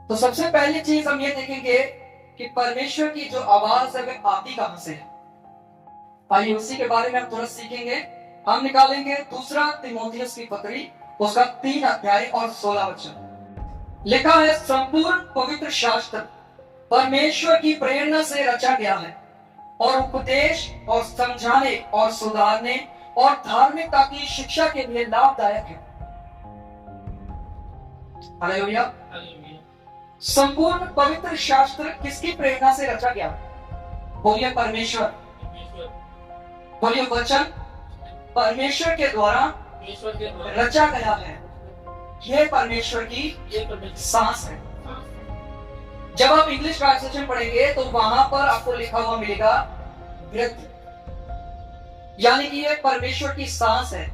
तो सबसे पहली चीज हम ये देखेंगे कि परमेश्वर की जो आवाज है वह आती कहां से है। आइए उसी के बारे में हम थोड़ा सीखेंगे। हम निकालेंगे दूसरा तीमुथियुस की पत्री, उसका 3 अध्याय और 16 वचन। लिखा है, संपूर्ण पवित्र शास्त्र परमेश्वर की प्रेरणा से रचा गया है और उपदेश और समझाने और सुधारने और धार्मिकता की शिक्षा के लिए लाभदायक है। हालेलुया। संपूर्ण पवित्र शास्त्र किसकी प्रेरणा से रचा गया? बोलिए परमेश्वर। बोलिए वचन परमेश्वर के द्वारा रचा गया है। यह परमेश्वर की सांस है। जब आप इंग्लिश ट्रांसलेशन पढ़ेंगे तो वहां पर आपको लिखा हुआ मिलेगा ब्रेथ, यानी कि यह परमेश्वर की सांस है।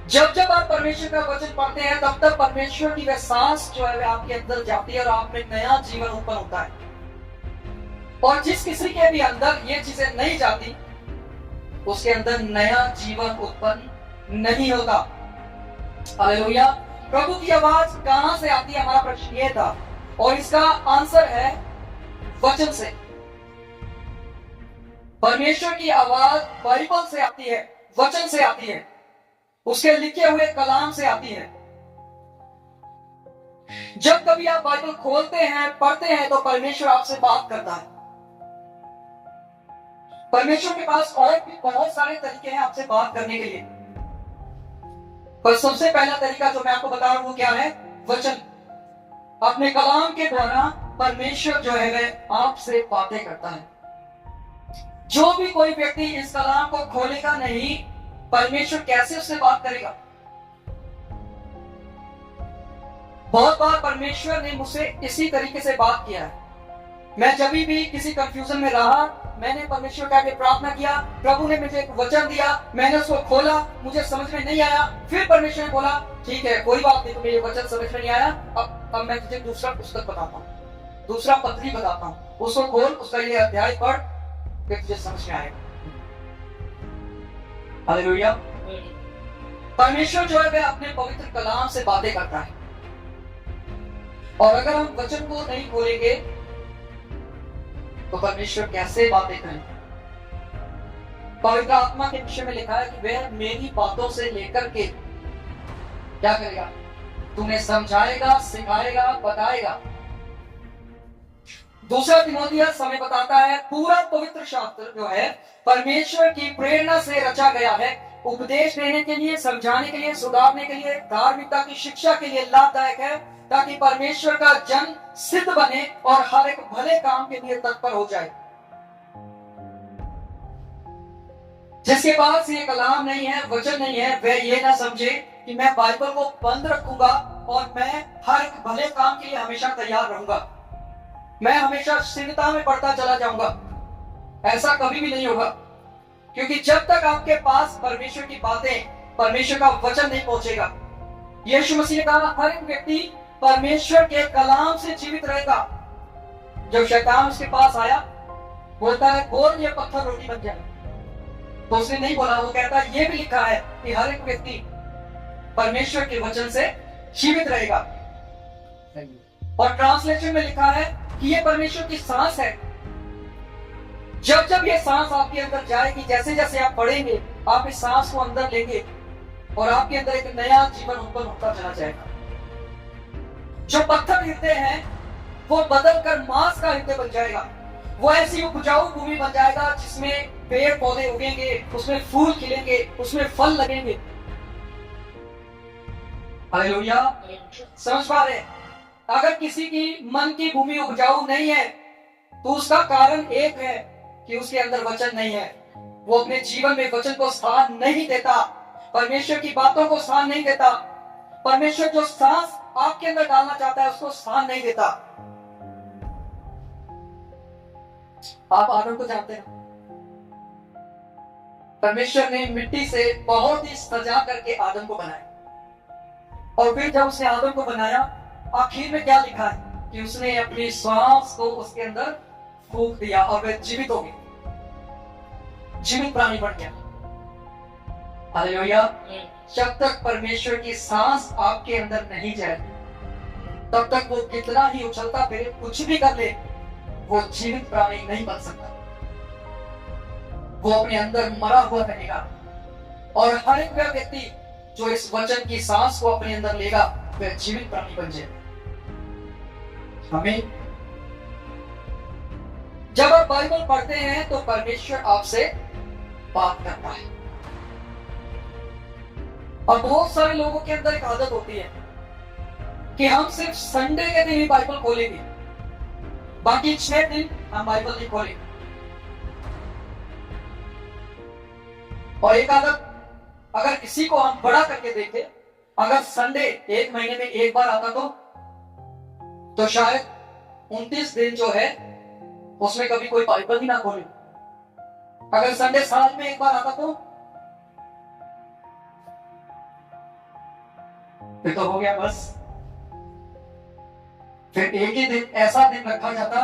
जब जब आप परमेश्वर का वचन पढ़ते हैं तब तब परमेश्वर की वह सांस जो है वह आपके अंदर जाती है और आप में नया जीवन उत्पन्न होता है। और जिस किसी के भी अंदर ये चीजें नहीं जाती उसके अंदर नया जीवन उत्पन्न नहीं होता। हालेलुया। प्रभु की आवाज कहां से आती है, हमारा प्रश्न ये था, और इसका आंसर है वचन से। परमेश्वर की आवाज बाइबल से आती है, वचन से आती है, उसके लिखे हुए कलाम से आती है। जब कभी आप बाइबल खोलते हैं, पढ़ते हैं, तो परमेश्वर आपसे बात करता है। परमेश्वर के पास और भी बहुत सारे तरीके हैं आपसे बात करने के लिए, पर सबसे पहला तरीका जो मैं आपको बता रहा हूं वो क्या है? वचन। अपने कलाम के द्वारा परमेश्वर जो है वह आपसे बातें करता है। जो भी कोई व्यक्ति इस कलाम को खोलेगा नहीं, परमेश्वर कैसे उससे बात करेगा? बहुत बार परमेश्वर ने मुझसे इसी तरीके से बात किया है। मैं जब भी किसी कंफ्यूजन में रहा, मैंने परमेश्वर का प्रार्थना किया, प्रभु ने मुझे एक वचन दिया, मैंने उसको खोला, मुझे समझ में नहीं आया, फिर परमेश्वर ने बोला ठीक है कोई बात नहीं, तुम्हें ये वचन समझ में नहीं आया, अब मैं तुझे दूसरा पुस्तक बताता हूँ, दूसरा पत्री बताता हूँ, उसको खोल, उसका ये अध्याय पढ़, फिर तुझे समझ में आएगा। हालेलुया। परमेश्वर जो है वह अपने पवित्र कलाम से बातें करता है, और अगर हम वचन को नहीं खोलेंगे तो परमेश्वर कैसे बातें करें? पवित्र आत्मा के विषय में लिखा है कि वह मेरी बातों से लेकर के क्या करेगा? तुम्हें समझाएगा, सिखाएगा, बताएगा। दूसरा तीमुथियुस हमें बताता है पूरा पवित्र शास्त्र जो है परमेश्वर की प्रेरणा से रचा गया है, उपदेश देने के लिए, समझाने के लिए, सुधारने के लिए, धार्मिकता की शिक्षा के लिए लाभदायक है, ताकि परमेश्वर का जन सिद्ध बने और हर एक भले काम के लिए तत्पर हो जाए। जिसके पास ये कलाम नहीं है, वचन नहीं है, वह ये ना समझे कि मैं बाइबल को बंद रखूंगा और मैं हर एक भले काम के लिए हमेशा तैयार रहूंगा, मैं हमेशा सिद्धता में बढ़ता चला जाऊंगा। ऐसा कभी भी नहीं होगा, क्योंकि जब तक आपके पास परमेश्वर की बातें, परमेश्वर का वचन नहीं पहुंचेगा। यीशु मसीह ने कहा हर एक व्यक्ति परमेश्वर के कलाम से जीवित रहेगा। जब शैतान उसके पास आया, बोलता है बोल ये पत्थर रोटी बन जाए, तो उसने नहीं बोला, वो कहता है ये भी लिखा है कि हर एक व्यक्ति परमेश्वर के वचन से जीवित रहेगा। और ट्रांसलेशन में लिखा है कि ये परमेश्वर की सांस है। जब जब ये सांस आपके अंदर जाएगी, जैसे जैसे आप पढ़ेंगे, आप इस सांस को अंदर लेंगे और आपके अंदर एक नया जीवन उत्पन्न होता चला जाएगा। जो पत्थर हृदय है वो बदल कर मांस का हृदय बन जाएगा। वो ऐसी उपजाऊ भूमि बन जाएगा जिसमें पेड़ पौधे उगेंगे, उसमें फूल खिलेंगे, उसमें फल लगेंगे। हालेलुया। समझ पा रहे? अगर किसी की मन की भूमि उपजाऊ नहीं है तो उसका कारण एक है कि उसके अंदर वचन नहीं है। वो अपने जीवन में वचन को स्थान नहीं देता, परमेश्वर की बातों को स्थान नहीं देता। परमेश्वर जो सांस आपके अंदर डालना चाहता है उसको स्थान नहीं देता। आप आदम को जानते हैं, परमेश्वर ने मिट्टी से बहुत ही सजा करके आदम को बनाया, और फिर जब उसने आदम को बनाया, आखिर में क्या लिखा है कि उसने अपनी सांस को उसके अंदर फूंक दिया और वह जीवित हो गया, जीवित प्राणी बन गया। हालेलुया। जब तक परमेश्वर की सांस आपके अंदर नहीं जाए तब तक वो कितना ही उछलता फिरे, कुछ भी कर ले, वो जीवित प्राणी नहीं बन सकता। वो अपने अंदर मरा हुआ रहेगा। और हर एक वह व्यक्ति जो इस वचन की सांस को अपने अंदर लेगा, वह जीवित प्राणी बन जाए। हमें जब आप बाइबल पढ़ते हैं तो परमेश्वर आपसे बात करता है। और बहुत सारे लोगों के अंदर एक आदत होती है कि हम सिर्फ संडे के दिन ही बाइबल खोलेंगे, बाकी 6 दिन हम बाइबल नहीं खोलेंगे। और एक आदत अगर किसी को हम बड़ा करके देखें, अगर संडे 1 महीने में 1 बार आता तो शायद 29 दिन जो है उसमें कभी कोई बाइबल ही ना खोले। अगर संडे साल में 1 बार आता तो फिर तो हो गया बस। फिर एक ही दिन ऐसा दिन रखा जाता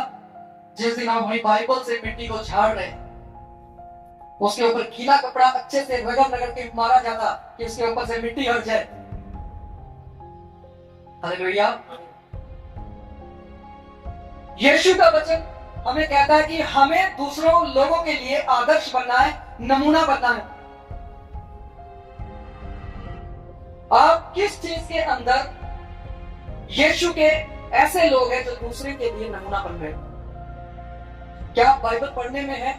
जिस दिन हम अपनी बाइबल से मिट्टी को झाड़ रहे, उसके ऊपर गीला कपड़ा अच्छे से रगड़ रगड़ के मारा जाता कि उसके ऊपर से मिट्टी हट जाए। हालेलुया। यीशु का वचन हमें कहता है कि हमें दूसरों लोगों के लिए आदर्श बनना है, नमूना बनना है। आप किस चीज के अंदर यीशु के ऐसे लोग हैं जो दूसरे के लिए नमूना बन रहे हैं? क्या आप बाइबल पढ़ने में है?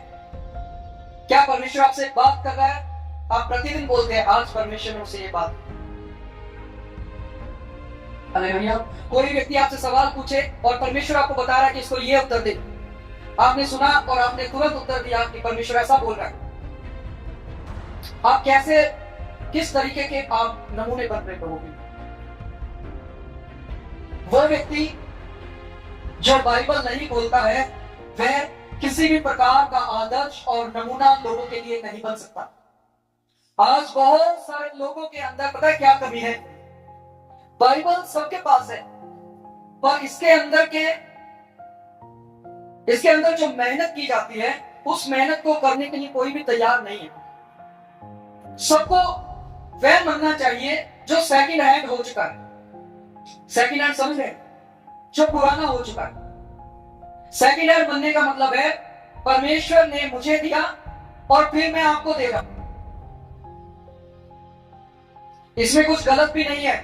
क्या परमेश्वर आपसे बात कर रहा है? आप प्रतिदिन बोलते हैं आज परमेश्वर ने मुझसे ये बात। हालेलुया। कोई व्यक्ति आपसे सवाल पूछे और परमेश्वर आपको बता रहा है कि इसको ये उत्तर दे, आपने सुना और आपने तुरंत उत्तर दिया कि परमेश्वर ऐसा बोल रहा है। आप कैसे, किस तरीके के आप नमूने बन रहे लोगों के? वह व्यक्ति जो बाइबल नहीं बोलता है, वह किसी भी प्रकार का आदर्श और नमूना लोगों के लिए नहीं बन सकता। आज बहुत सारे लोगों के अंदर पता है क्या कमी है? बाइबल सबके पास है, पर इसके अंदर जो मेहनत की जाती है, उस मेहनत को करने के लिए कोई भी तैयार नहीं है। सबको वह बनना चाहिए जो सेकंड हैंड हो चुका है। सेकंड हैंड समझ रहे? जो पुराना हो चुका है। सेकंड हैंड बनने का मतलब है परमेश्वर ने मुझे दिया और फिर मैं आपको दे रहा हूं। इसमें कुछ गलत भी नहीं है,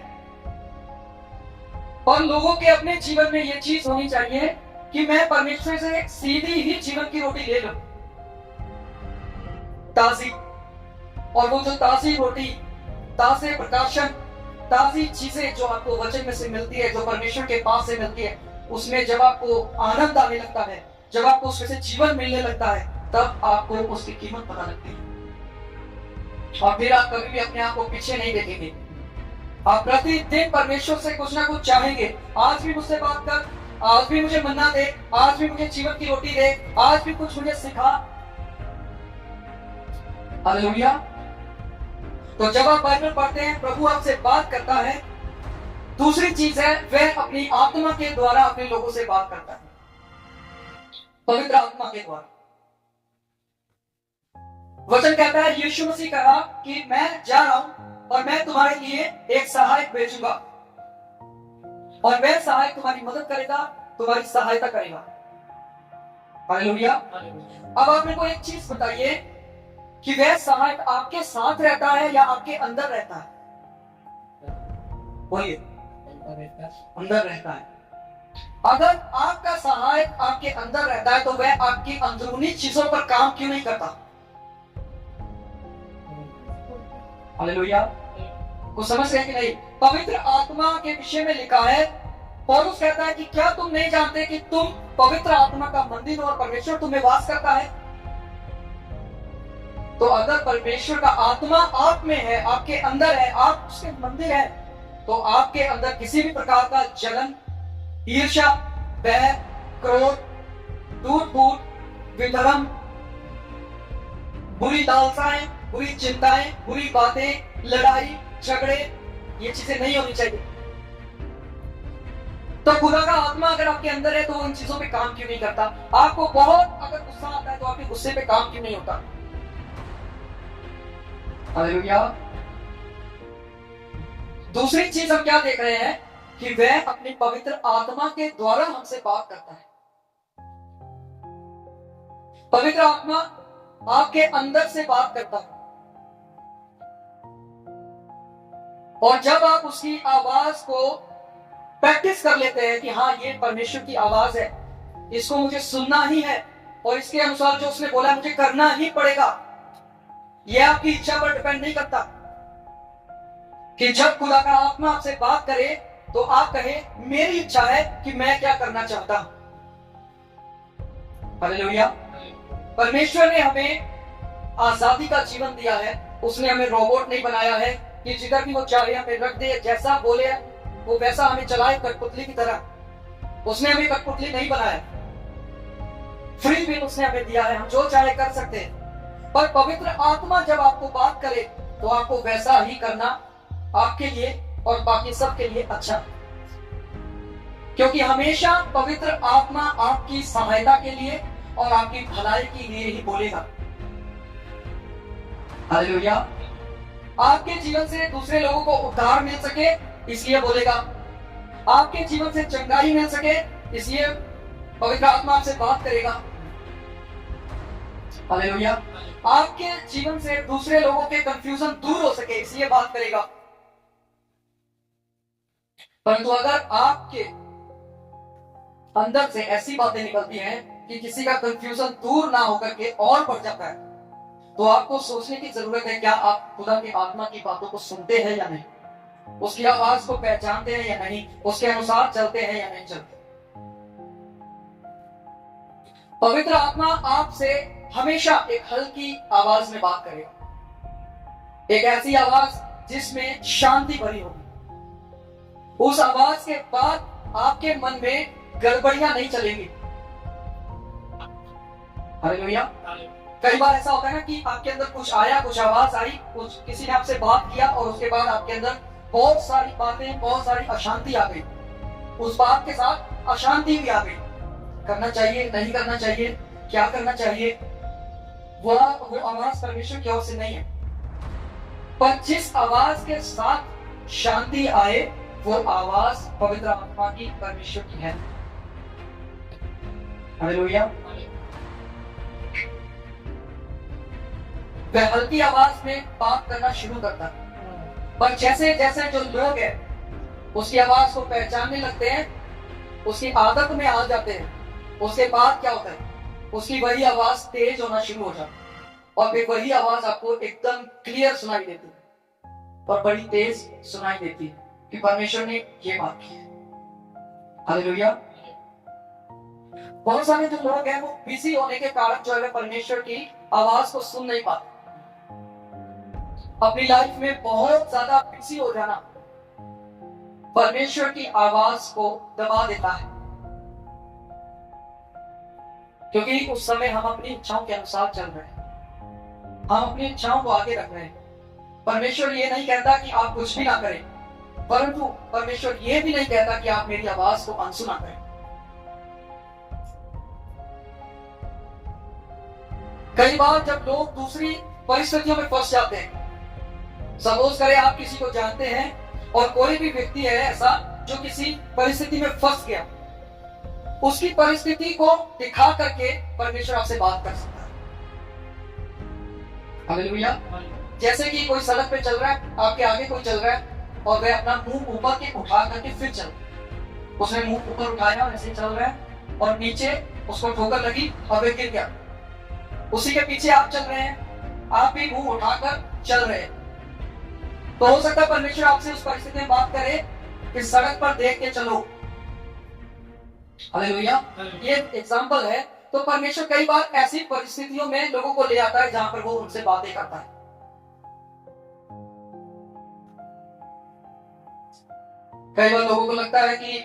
और लोगों के अपने जीवन में यह चीज होनी चाहिए कि मैं परमेश्वर से सीधी ही जीवन की रोटी ले लूं, ताजी। और वो जो ताजी रोटी, ताजे प्रकाशन, ताजी चीजें जो आपको वचन में से मिलती है, जो परमेश्वर के पास से मिलती है, उसमें जब आपको आनंद आने लगता है, जब आपको उसमें से जीवन मिलने लगता है, तब आपको उसकी कीमत पता लगती है। और फिर आप कभी भी अपने आप को पीछे नहीं देखेंगे। आप प्रतिदिन परमेश्वर से कुछ ना कुछ चाहेंगे। आज भी मुझसे बात कर, आज भी मुझे मन्ना दे, आज भी मुझे जीवन की रोटी दे, आज भी कुछ मुझे सिखा। हालेलुया। तो जब आप बाइबल पढ़ते हैं, प्रभु आपसे बात करता है। दूसरी चीज है, वह अपनी आत्मा के द्वारा अपने लोगों से बात करता है, पवित्र आत्मा के द्वारा। वचन कहता है, यीशु मसीह कहा कि मैं जा रहा हूं और मैं तुम्हारे लिए एक सहायक भेजूंगा, और वह सहायक तुम्हारी मदद करेगा, तुम्हारी सहायता करेगा। हालेलुया। अब आप मेरे को एक चीज बताइए कि वह सहायक आपके साथ रहता है या आपके अंदर रहता है? बोलिए। अंदर रहता है। अगर आपका सहायक आपके अंदर रहता है तो वह आपकी अंदरूनी चीजों पर काम क्यों नहीं करता? हालेलुया। कुछ समझ रहे कि नहीं? पवित्र आत्मा के विषय में लिखा है, पौलुस कहता है कि क्या तुम नहीं जानते कि तुम पवित्र आत्मा का मंदिर हो और परमेश्वर तुम्हें वास करता है? तो अगर परमेश्वर का आत्मा आप में है, आपके अंदर है, आप उसके मंदिर है, तो आपके अंदर किसी भी प्रकार का जलन, ईर्ष्या, भय, क्रोध, टूट-फूट, विधर्म, बुरी लालसाएं, बुरी चिंताएं, बुरी बातें, लड़ाई झगड़े, ये चीजें नहीं होनी चाहिए। तो खुदा का आत्मा अगर आपके अंदर है तो उन चीजों पे काम क्यों नहीं करता? आपको बहुत अगर गुस्सा आता है तो आपके गुस्से पे काम क्यों नहीं होता? हालेलुया। दूसरी चीज हम क्या देख रहे हैं कि वह अपनी पवित्र आत्मा के द्वारा हमसे बात करता है। पवित्र आत्मा आपके अंदर से बात करता है, और जब आप उसकी आवाज को प्रैक्टिस कर लेते हैं कि हाँ, ये परमेश्वर की आवाज है, इसको मुझे सुनना ही है और इसके अनुसार जो उसने बोला मुझे करना ही पड़ेगा। यह आपकी इच्छा पर डिपेंड नहीं करता कि जब खुदा का आत्मा आपसे बात करे तो आप कहे मेरी इच्छा है कि मैं क्या करना चाहता हूं। हालेलुया। परमेश्वर ने हमें आजादी का जीवन दिया है। उसने हमें रोबोट नहीं बनाया है कि जिधर भी वो चाहे हमें रख दे, जैसा बोले वो वैसा हमें चलाए कठपुतली की तरह। उसने हमें कठपुतली नहीं बनाया। फ्री विल उसने हमें दिया है, हम जो चाहे कर सकते हैं। पर पवित्र आत्मा जब आपको बात करे तो आपको वैसा ही करना आपके लिए और बाकी सबके लिए अच्छा, क्योंकि हमेशा पवित्र आत्मा आपकी सहायता के लिए और आपकी भलाई के लिए ही बोलेगा। हालेलुया। आपके जीवन से दूसरे लोगों को उद्धार मिल सके इसलिए बोलेगा। आपके जीवन से चंगाई मिल सके इसलिए पवित्र आत्मा आपसे बात करेगा। हालेलुया। आपके जीवन से दूसरे लोगों के कंफ्यूजन दूर हो सके इसलिए बात करेगा। परंतु अगर आपके अंदर से ऐसी बातें निकलती हैं कि किसी का कंफ्यूजन दूर ना होकर के और बढ़ जाता है, तो आपको सोचने की जरूरत है, क्या आप खुदा की आत्मा की बातों को सुनते हैं या नहीं, उसकी आवाज को पहचानते हैं या नहीं, उसके अनुसार चलते हैं या नहीं चलते। पवित्र आत्मा आपसे हमेशा एक हल्की आवाज में बात करेगा, एक ऐसी आवाज जिसमें शांति भरी होगी। उस आवाज के बाद आपके मन में गड़बड़ियां नहीं चलेंगी। हालेलुया। कई बार ऐसा होता है ना कि आपके अंदर कुछ आया, कुछ आवाज आई, कुछ किसी ने आपसे बात किया और उसके बाद आपके अंदर बहुत सारी बातें, बहुत सारी अशांति आ गई। उस बात के साथ अशांति भी आ गई। करना चाहिए, नहीं करना चाहिए, क्या करना चाहिए, वो आवाज परमेश्वर की ओर से नहीं है। पर जिस आवाज के साथ शांति आए वो आवाज पवित्र आत्मा की, परमेश्वर की है। हालेलुया। वह हल्की आवाज में बात करना शुरू करता है, पर जैसे जैसे जो लोग हैं उसकी आवाज को पहचानने लगते हैं, उसकी आदत में आ जाते हैं, उसके बाद क्या होता है, उसकी वही आवाज तेज होना शुरू हो जाती है और फिर वही आवाज आपको एकदम क्लियर सुनाई देती है और बड़ी तेज सुनाई देती है कि परमेश्वर ने ये बात की है। हालेलुया। बहुत सारे जो लोग हैं वो बिजी होने के कारण जो है परमेश्वर की आवाज को सुन नहीं पाते। अपनी लाइफ में बहुत ज्यादा बिजी हो जाना परमेश्वर की आवाज को दबा देता है, क्योंकि उस समय हम अपनी इच्छाओं के अनुसार चल रहे हैं, हम अपनी इच्छाओं को आगे रख रहे हैं। परमेश्वर ये नहीं कहता कि आप कुछ भी ना करें, परंतु परमेश्वर ये भी नहीं कहता कि आप मेरी आवाज को अनसुना करें। कई बार जब लोग दूसरी परिस्थितियों में फंस जाते हैं, सपोज करें आप किसी को जानते हैं और कोई भी व्यक्ति है ऐसा जो किसी परिस्थिति में फंस गया, उसकी परिस्थिति को दिखा करके परमेश्वर आपसे बात कर सकता है। हालेलुया। जैसे कि कोई सड़क पे चल रहा है, आपके आगे कोई चल रहा है और वह अपना मुंह ऊपर के उठा करके फिर चल, उसने मुंह ऊपर उठाया और ऐसे चल रहा है और नीचे उसको ठोकर लगी और वह गिर गया। उसी के पीछे आप चल रहे हैं, आप भी मुंह उठाकर चल रहे हैं, तो हो सकता है परमेश्वर आपसे उस परिस्थिति में बात करे कि सड़क पर देख के चलो। हालेलुया। ये एग्जांपल है। तो परमेश्वर कई बार ऐसी परिस्थितियों में लोगों को ले आता है जहां पर वो उनसे बातें करता है। कई बार लोगों को लगता है कि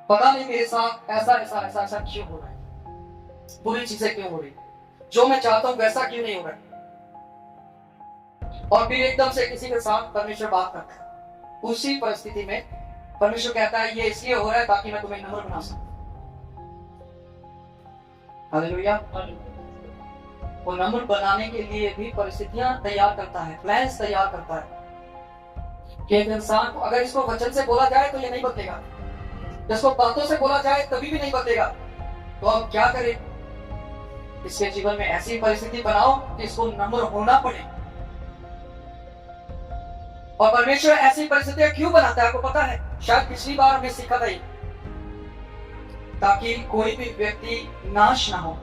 पता नहीं मेरे साथ ऐसा ऐसा ऐसा ऐसा क्यों हो रहा है, बुरी चीजें क्यों हो रही, जो मैं चाहता हूं वैसा क्यों नहीं हो रहा। और फिर एकदम से किसी के साथ परमेश्वर बात करता है, उसी परिस्थिति में परमेश्वर कहता है ये इसलिए हो रहा है ताकि मैं तुम्हें नम्र बना सकूं। हालेलुया। वो नम्र बनाने के लिए भी परिस्थितियां तैयार करता है, प्लान्स तैयार करता है। कि एक इंसान को अगर इसको वचन से बोला जाए तो ये नहीं बदलेगा, इसको बातों से बोला जाए तभी भी नहीं बदलेगा, तो अब क्या करें? इसके जीवन में ऐसी परिस्थिति बनाओ कि इसको नम्र होना पड़े। और परमेश्वर ऐसी परिस्थितियां क्यों बनाता है आपको पता है? शायद पिछली बार हमने सीखा था, ताकि कोई भी व्यक्ति नाश ना हो।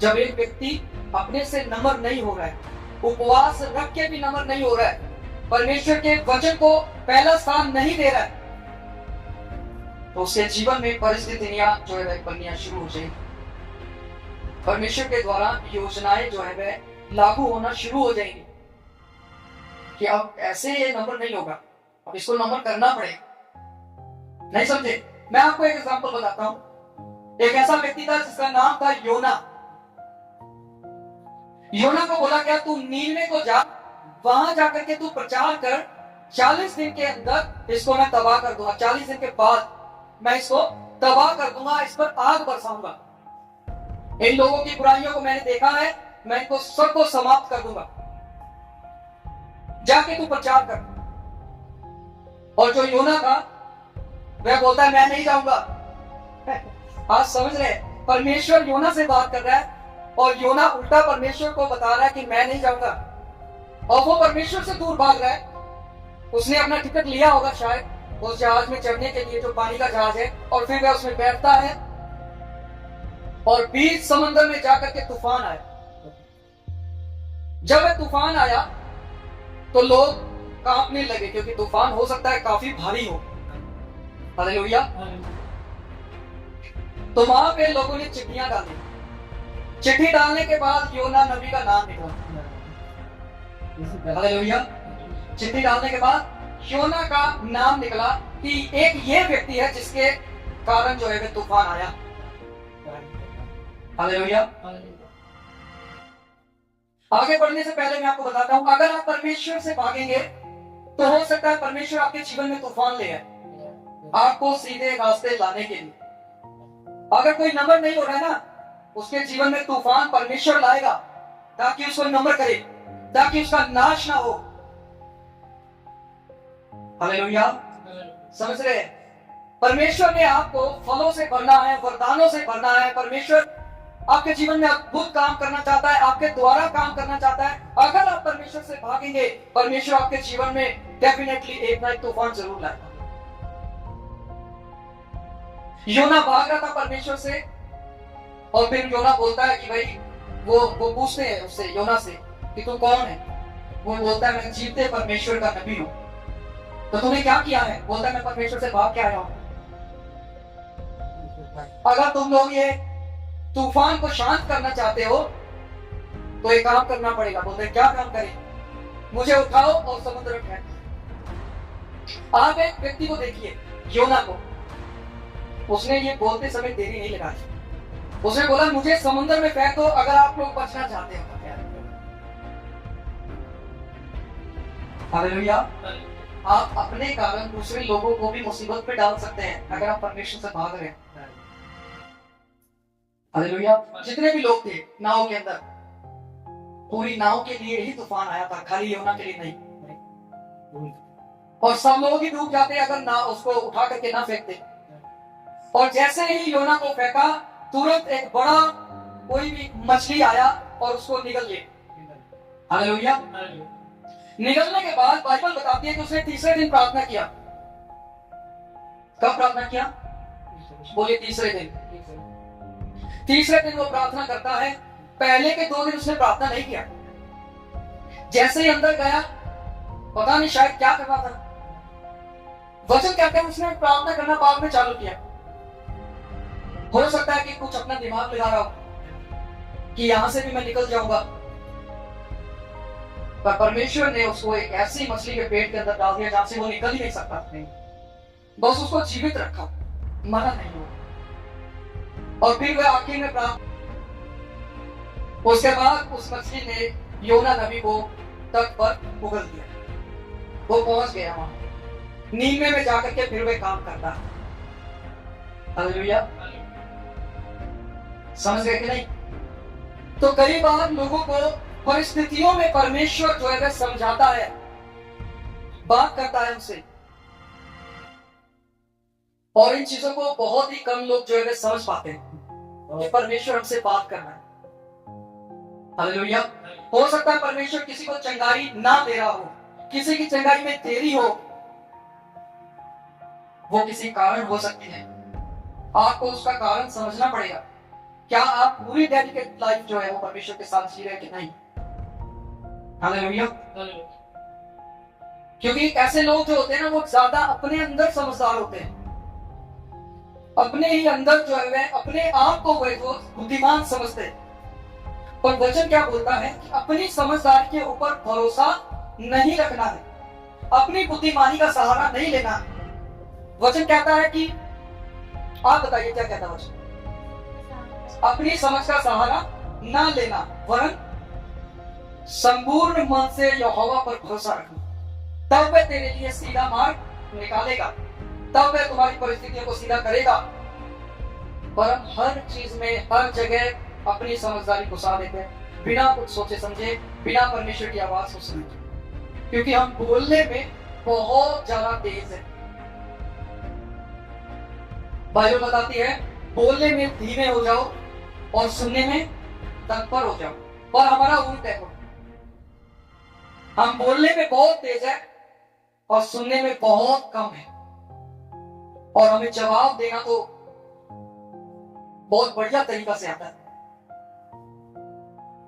जब एक व्यक्ति अपने से नम्र नहीं हो रहा है, उपवास रख के भी नम्र नहीं हो रहा है, परमेश्वर के वचन को पहला स्थान नहीं दे रहा है, तो उसके जीवन में परिस्थितियां जो है वह बनना शुरू हो जाएगी। परमेश्वर के द्वारा योजनाएं जो है वह लागू होना शुरू हो जाएंगी कि अब ऐसे ये नंबर नहीं होगा, अब इसको नंबर करना पड़ेगा। नहीं समझे? मैं आपको एक एग्जांपल बताता हूं। एक ऐसा व्यक्ति था जिसका नाम था योना। योना को बोला गया तू नीनवे को जा, वहां जाकर के तू प्रचार कर, 40 दिन के अंदर इसको मैं तबाह कर दूंगा, 40 दिन के बाद मैं इसको तबाह कर दूंगा, इस पर आग बरसाऊंगा, इन लोगों की बुराइयों को मैंने देखा है, मैं इनको सबको समाप्त कर दूंगा, जाके तू प्रचार कर। और जो योना था वह बोलता है मैं नहीं जाऊंगा। आज समझ रहे, परमेश्वर योना से बात कर रहा है और योना उल्टा परमेश्वर को बता रहा है कि मैं नहीं जाऊंगा, और वो परमेश्वर से दूर भाग रहा है। उसने अपना टिकट लिया होगा शायद उस जहाज में चढ़ने के लिए जो पानी का जहाज है, और फिर वह उसमें बैठता है और बीच समंदर में जाकर के तूफान आया। जब वह तूफान आया तो लोग कांपने लगे, क्योंकि तूफान हो सकता है काफी भारी हो। हालेलुया। तो वहां पे लोगों ने चिट्ठियां डाली। चिट्ठी डालने के बाद योना नबी का नाम निकला। हालेलुया। चिट्ठी डालने के बाद योना का नाम निकला कि एक ये व्यक्ति है जिसके कारण जो है वह तूफान आया। हालेलुया। आगे बढ़ने से पहले मैं आपको बताता हूं, अगर आप परमेश्वर से भागेंगे तो हो सकता है परमेश्वर आपके जीवन में तूफान ले आए, आपको सीधे रास्ते लाने के लिए। अगर कोई नंबर नहीं हो रहा है ना, उसके जीवन में तूफान परमेश्वर लाएगा ताकि उसको नंबर करे, ताकि उसका नाश ना हो। हालेलुया। समझ रहे? परमेश्वर ने आपको फलों से भरना है, वरदानों से भरना है। परमेश्वर आपके जीवन में अद्भुत काम करना चाहता है, आपके द्वारा काम करना चाहता है। अगर आप परमेश्वर से भागेंगे, परमेश्वर आपके जीवन में डेफिनेटली एक ना एक तूफान जरूर लाएगा। योना भाग रहा था परमेश्वर से, और फिर योना बोलता है कि भाई वो पूछते हैं उससे, योना से, कि तू कौन है? वो बोलता है मैं जीवते परमेश्वर का नबी हूं। तो तूने क्या किया है? बोलता है मैं परमेश्वर से भाग के आया हूं। अगर तुम लोग ये तूफान को शांत करना चाहते हो तो एक काम करना पड़ेगा। बोलते क्या काम करें? मुझे उठाओ और समुद्र में फेंको। आप एक व्यक्ति को देखिए, योना को, उसने ये बोलते समय देरी नहीं लगाई। उसने बोला मुझे समुद्र में फेंक दो अगर आप लोग बचना चाहते हो। हालेलुया। आप अपने कारण दूसरे लोगों को भी मुसीबत में डाल सकते हैं अगर आप परमेश्वर से भाग रहे हैं। हालेलुया। जितने भी लोग थे नाव के अंदर, पूरी नाव के लिए ही तूफान आया था, खाली योना के लिए नहीं। और सब लोग ही डूब जाते अगर ना उसको उठा करके ना फेंकते। और जैसे ही योना को फेंका, तुरंत एक बड़ा कोई भी मछली आया और उसको निगल लिया। हालेलुया। निगलने के बाद बाइबल बताती है कि उसने तीसरे दिन प्रार्थना किया। कब प्रार्थना किया? बोलिए तीसरे दिन। तीसरे दिन वो प्रार्थना करता है। पहले के 2 दिन उसने प्रार्थना नहीं किया। जैसे ही अंदर गया, पता नहीं शायद क्या कर रहा था, वचन कहते हैं उसने प्रार्थना करना बाद में चालू किया। हो सकता है कि कुछ अपना दिमाग लगा रहा हो कि यहां से भी मैं निकल जाऊंगा, पर परमेश्वर ने उसको एक ऐसी मछली के पेट के अंदर डाल दिया जहां से वो निकल ही नहीं सकता। नहीं, बस उसको जीवित रखा, मरा नहीं हुआ। और फिर वह आखिर में प्राप्त, उसके बाद उस मछली ने योना नबी को तट पर उगल दिया। वो पहुंच गया वहां नीनवे में जाकर के, फिर वह काम करता है। हालेलुया। समझ गए कि नहीं? तो कई बार लोगों को परिस्थितियों में परमेश्वर जो है वह समझाता है बात करता है हमसे। और इन चीजों को बहुत ही कम लोग जो है वे समझ पाते हैं कि परमेश्वर हमसे बात कर रहा है। हालेलुया। हो सकता है परमेश्वर किसी को चंगाई ना दे रहा हो, किसी की चंगाई में देरी हो, वो किसी कारण हो सकती है। आपको उसका कारण समझना पड़ेगा। क्या आप पूरी डेडिकेट लाइफ जो है वो परमेश्वर के साथ जी रहे कि नहीं? हालेलुया। क्योंकि ऐसे लोग जो होते हैं ना, वो ज्यादा अपने अंदर समझदार होते हैं, अपने ही अंदर जो है वे अपने आप को वे जो बुद्धिमान समझते हैं। पर वचन क्या बोलता है कि अपनी समझदारी के ऊपर भरोसा नहीं रखना है, अपनी बुद्धिमानी का सहारा नहीं लेना है। वचन कहता है कि आप बताइए क्या कहता है वचन? अपनी समझ का सहारा ना लेना, वरन संपूर्ण मन से यहोवा पर भरोसा रखना, तब वह तेरे लिए सीधा मार्ग निकालेगा, तब वह तुम्हारी परिस्थितियों को सीधा करेगा। पर हम हर चीज में हर जगह अपनी समझदारी को साथ देते हैं, बिना कुछ सोचे समझे, बिना परमेश्वर की आवाज को सुने, क्योंकि हम बोलने में बहुत ज्यादा तेज है। बाइबल बताती है बोलने में धीमे हो जाओ और सुनने में तत्पर हो जाओ, पर हमारा उल्टा है। हम बोलने में बहुत तेज है और सुनने में बहुत कम है, और हमें जवाब देना तो बहुत बढ़िया तरीका से आता है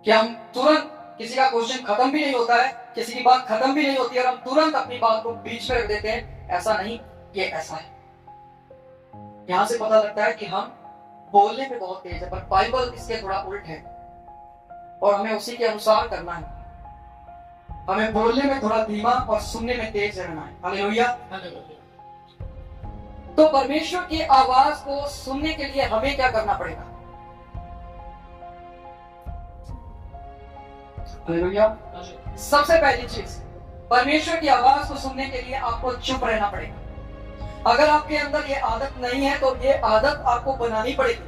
कि हम तुरंत, किसी का क्वेश्चन खत्म भी नहीं होता है, किसी की बात खत्म भी नहीं होती है और हम तुरंत अपनी बात को बीच में रख देते हैं, ऐसा नहीं, ये ऐसा है। यहां से पता लगता है कि हम बोलने में बहुत तेज है, पर बाइबल इसके थोड़ा उल्ट है और हमें उसी के अनुसार करना है। हमें बोलने में थोड़ा धीमा और सुनने में तेज रहना है। हालेलुया। तो परमेश्वर की आवाज को सुनने के लिए हमें क्या करना पड़ेगा? हालेलुया। सबसे पहली चीज, परमेश्वर की आवाज को सुनने के लिए आपको चुप रहना पड़ेगा। अगर आपके अंदर ये आदत नहीं है तो ये आदत आपको बनानी पड़ेगी,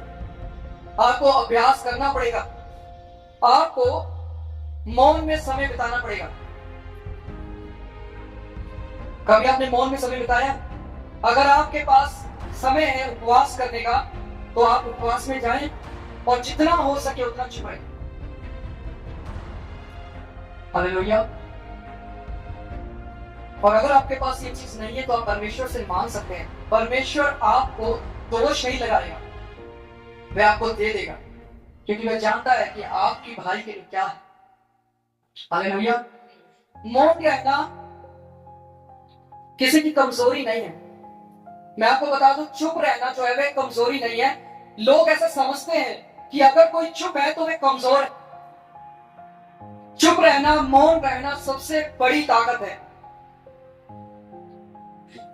आपको अभ्यास करना पड़ेगा, आपको मौन में समय बिताना पड़ेगा। कभी आपने मौन में समय बिताया? अगर आपके पास समय है उपवास करने का तो आप उपवास में जाएं और जितना हो सके उतना चुप रहें। हालेलुया। और अगर आपके पास ये चीज नहीं है तो आप परमेश्वर से मांग सकते हैं। परमेश्वर आपको दोष नहीं लगाएगा, वह आपको दे देगा, क्योंकि वह जानता है कि आपकी भलाई के लिए क्या है। हालेलुया। मौन रहना किसी की कमजोरी नहीं है। मैं आपको बता दूं, चुप रहना जो है वह कमजोरी नहीं है। लोग ऐसा समझते हैं कि अगर कोई चुप है तो वह कमजोर है। चुप रहना, मौन रहना सबसे बड़ी ताकत है।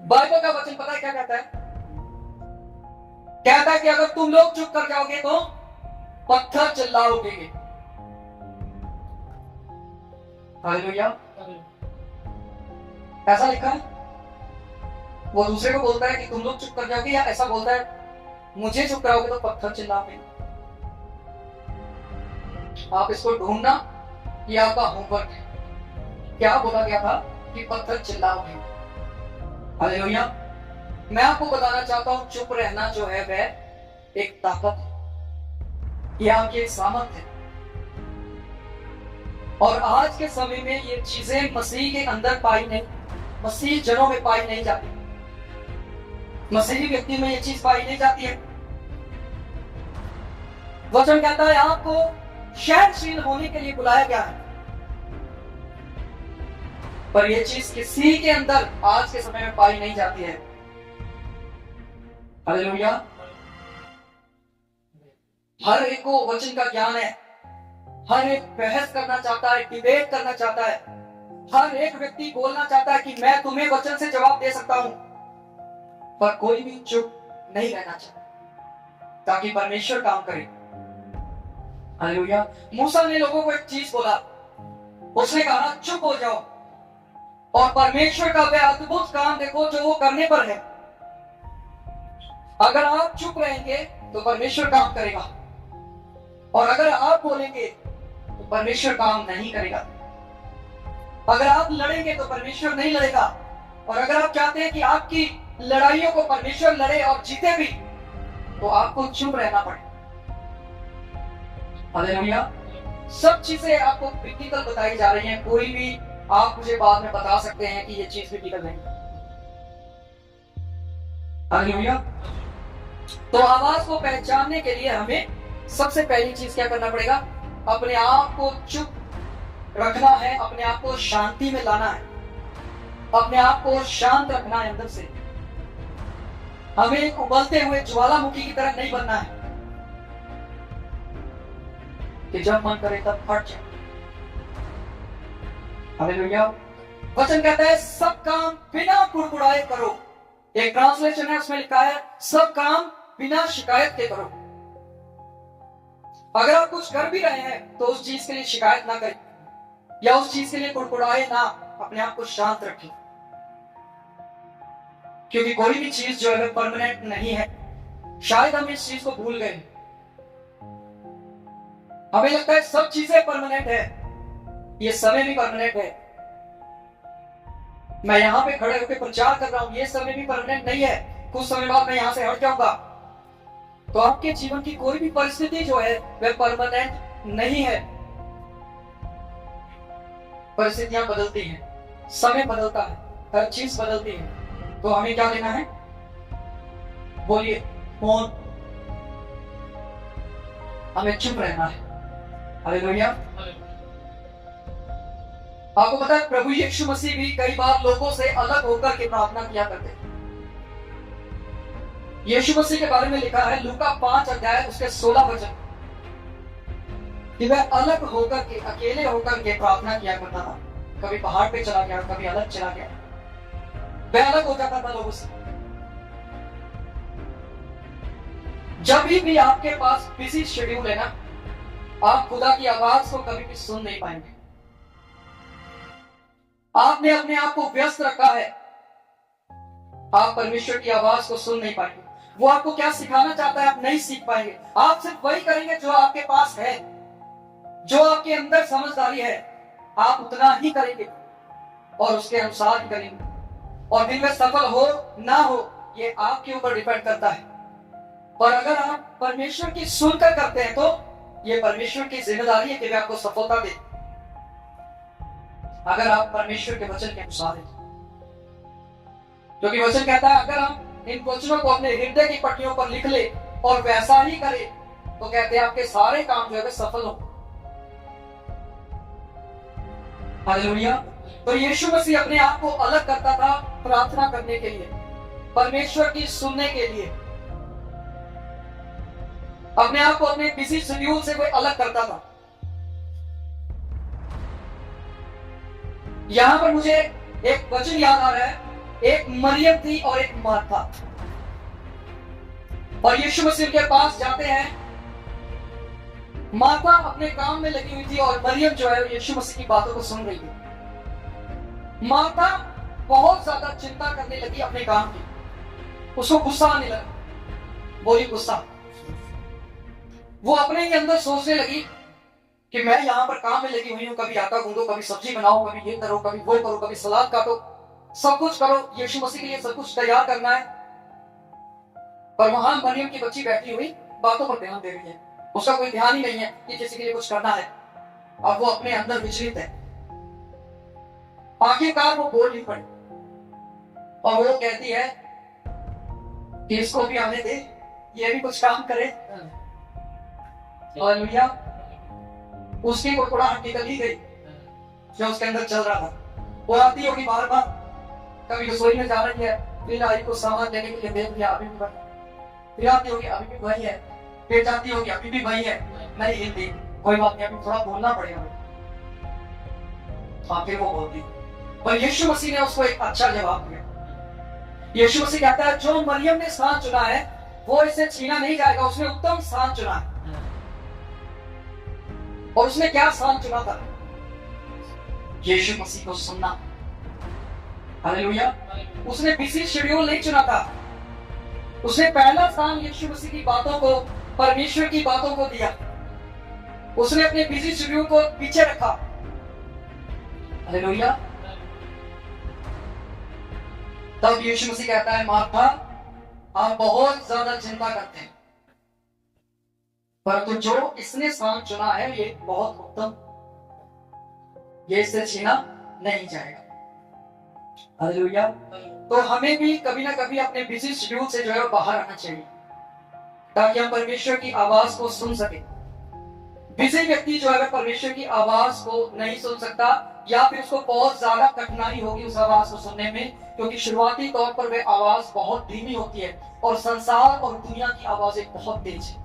बाइबल का वचन पता है क्या कहता है? कहता है कि अगर तुम लोग चुप कर जाओगे तो पत्थर चिल्ला उठेंगे। हालेलुया। ऐसा लिखा है। वो दूसरे को बोलता है कि तुम लोग चुप कर जाओगे, या ऐसा बोलता है मुझे चुप कराओगे तो पत्थर चिल्लाओगे। आप इसको ढूंढना, ये आपका होमवर्क है। क्या बोला गया था कि पत्थर चिल्लाओगे। हालेलुया। मैं आपको बताना चाहता हूं, चुप रहना जो है वह एक ताकत है, यह आपकी एक सामर्थ है। और आज के समय में ये चीजें मसीह के अंदर पाई नहीं, मसीह जनों में पाई नहीं जाती, मसीही व्यक्ति में ये चीज पाई नहीं जाती है। वचन कहता है आपको सहनशील होने के लिए बुलाया गया है, पर यह चीज किसी के अंदर आज के समय में पाई नहीं जाती है। हालेलुया। हर एक को वचन का ज्ञान है, हर एक बहस करना चाहता है, डिबेट करना चाहता है, हर एक व्यक्ति बोलना चाहता है कि मैं तुम्हें वचन से जवाब दे सकता हूं, पर कोई भी चुप नहीं रहना चाहता ताकि परमेश्वर काम करे। हालेलुया। मूसा ने लोगों को एक चीज बोला, उसने कहा चुप हो जाओ और परमेश्वर का वह अद्भुत काम देखो जो वो करने पर है। अगर आप चुप रहेंगे तो परमेश्वर काम करेगा, और अगर आप बोलेंगे तो परमेश्वर काम नहीं करेगा। अगर आप लड़ेंगे तो परमेश्वर नहीं लड़ेगा, और अगर आप चाहते हैं कि आपकी लड़ाइयों को परमेश्वर लड़े और जीते भी, तो आपको चुप रहना पड़े। हालेलुया। सब चीजें आपको प्रैक्टिकल बताई जा रही हैं, कोई भी आप मुझे बाद में बता सकते हैं कि ये चीज प्रैक्टिकल नहीं। हालेलुया। तो आवाज को पहचानने के लिए हमें सबसे पहली चीज क्या करना पड़ेगा? अपने आप को चुप रखना है, अपने आप को शांति में लाना है, अपने आप को शांत रखना है अंदर से। हमें एक उबलते हुए ज्वालामुखी की तरह नहीं बनना है कि जब मन करे तब फट जाए। हालेलुया। वचन कहता है सब काम बिना कुड़कुड़ाए करो। एक ट्रांसलेशन है, उसमें लिखा है सब काम बिना शिकायत के करो। अगर आप कुछ कर भी रहे हैं तो उस चीज के लिए शिकायत ना करें या उस चीज के लिए कुड़कुड़ाए ना, अपने आप को शांत रखें, क्योंकि कोई भी चीज जो है परमानेंट नहीं है। शायद हम इस चीज को भूल गए। हमें लगता है सब चीजें परमानेंट है, ये समय भी परमानेंट है। मैं यहां पे खड़े होकर प्रचार कर रहा हूं, ये समय भी परमानेंट नहीं है, कुछ समय बाद मैं यहां से हट जाऊंगा। तो आपके जीवन की कोई भी परिस्थिति जो है वह परमानेंट नहीं है। परिस्थितियां बदलती हैं, समय बदलता है, हर चीज बदलती है। तो हमें क्या लेना है? बोलिए, फोन। हमें चुप रहना है। हालेलुया। आपको पता है प्रभु यीशु मसीह भी कई बार लोगों से अलग होकर के प्रार्थना किया करते हैं। यीशु मसीह के बारे में लिखा है लूका 5 अध्याय उसके 16 वचन कि वह अलग होकर के, अकेले होकर के प्रार्थना किया करता था। कभी पहाड़ पे चला गया, कभी अलग चला गया, वह अलग हो जाता था लोगों से। जब भी आपके पास बिजी शेड्यूल है ना, आप खुदा की आवाज को कभी भी सुन नहीं पाएंगे। आपने अपने आप को व्यस्त रखा है, आप परमेश्वर की आवाज को सुन नहीं पाएंगे। वो आपको क्या सिखाना चाहता है आप नहीं सीख पाएंगे। आप सिर्फ वही करेंगे जो आपके पास है, जो आपके अंदर समझदारी है, आप उतना ही करेंगे और उसके अनुसार ही करेंगे। और दिन में सफल हो ना हो ये आपके ऊपर डिपेंड करता है। पर अगर आप परमेश्वर की सुनकर करते हैं तो ये परमेश्वर की जिम्मेदारी है कि वे आपको सफलता दे, अगर आप परमेश्वर के वचन के अनुसार हैं। क्योंकि वचन कहता है अगर हम इन वचनों को अपने हृदय की पट्टियों पर लिख ले और वैसा ही करें तो कहते हैं आपके सारे काम जो है सफल हो। हालेलुया। तो यीशु मसीह अपने आप को अलग करता था प्रार्थना करने के लिए, परमेश्वर की सुनने के लिए। अपने आप को अपने बिजी शेड्यूल से कोई अलग करता था। यहां पर मुझे एक वचन याद आ रहा है, एक मरियम थी और एक मार्था, और यीशु मसीह के पास जाते हैं। मार्था अपने काम में लगी हुई थी और मरियम जो है यीशु मसीह की बातों को सुन रही थी। मार्था बहुत ज्यादा चिंता करने लगी अपने काम की, उसको गुस्सा आने लगा। बोली गुस्सा। वो अपने ही अंदर सोचने लगी कि मैं यहां पर काम में लगी हुई हूं, कभी आटा गूंदो, कभी सब्जी बनाओ, कभी ये करो, कभी वो करो, कभी सलाद काटो, सब कुछ करो, यीशु मसीह के लिए सब कुछ तैयार करना है। पर वहां मरियम की बच्ची बैठी हुई बातों पर ध्यान दे रही है, उसका कोई ध्यान ही नहीं है कि किसी के लिए कुछ करना है, और वो अपने अंदर विचलित है। आखिरकार वो बोल नहीं पड़ी और वो कहती है कि इसको भी आने दे, ये भी कुछ काम करे। हालेलुया। उसकी कुड़कुड़ाहट निकल ही गई जो उसके अंदर चल रहा था। वो आती होगी बार बार, कभी रसोई में जा रही है, फिर आई को सामान देने के लिए देख लिया, अभी भी वही, फिर आती होगी अभी भी वही है, फिर जाती होगी अभी भी वही है, नहीं हिलती, कोई बात नहीं, अभी थोड़ा बोलना पड़ेगा। फिर वो बोलती। पर यीशु मसीह ने उसको एक अच्छा जवाब दिया। यीशु मसीह कहता है जो मरियम ने स्थान चुना है वो इसे छीना नहीं जाएगा, उसने उत्तम स्थान चुना है। और उसने क्या स्थान चुना था? यीशु मसीह को सुनना। हालेलुया। उसने बिजी शेड्यूल नहीं चुना था, उसने पहला स्थान यीशु मसीह की बातों को, परमेश्वर की बातों को दिया। उसने अपने बिजी शेड्यूल को पीछे रखा। हालेलुया। तब यीशु मसीह कहता है, मार्था आप बहुत ज्यादा चिंता करते हैं, परंतु जो इसने स्थान चुना है ये बहुत उत्तम, ये इससे छीना नहीं जाएगा। हालेलुया। तो हमें भी कभी ना कभी अपने बिजी शेड्यूल से जो है बाहर आना चाहिए, ताकि हम परमेश्वर की आवाज को सुन सके। बिजी व्यक्ति जो है परमेश्वर की आवाज को नहीं सुन सकता, या फिर उसको बहुत ज्यादा कठिनाई होगी उस आवाज को सुनने में, क्योंकि शुरुआती तौर पर वह आवाज बहुत धीमी होती है और संसार और दुनिया की आवाजें बहुत तेज है।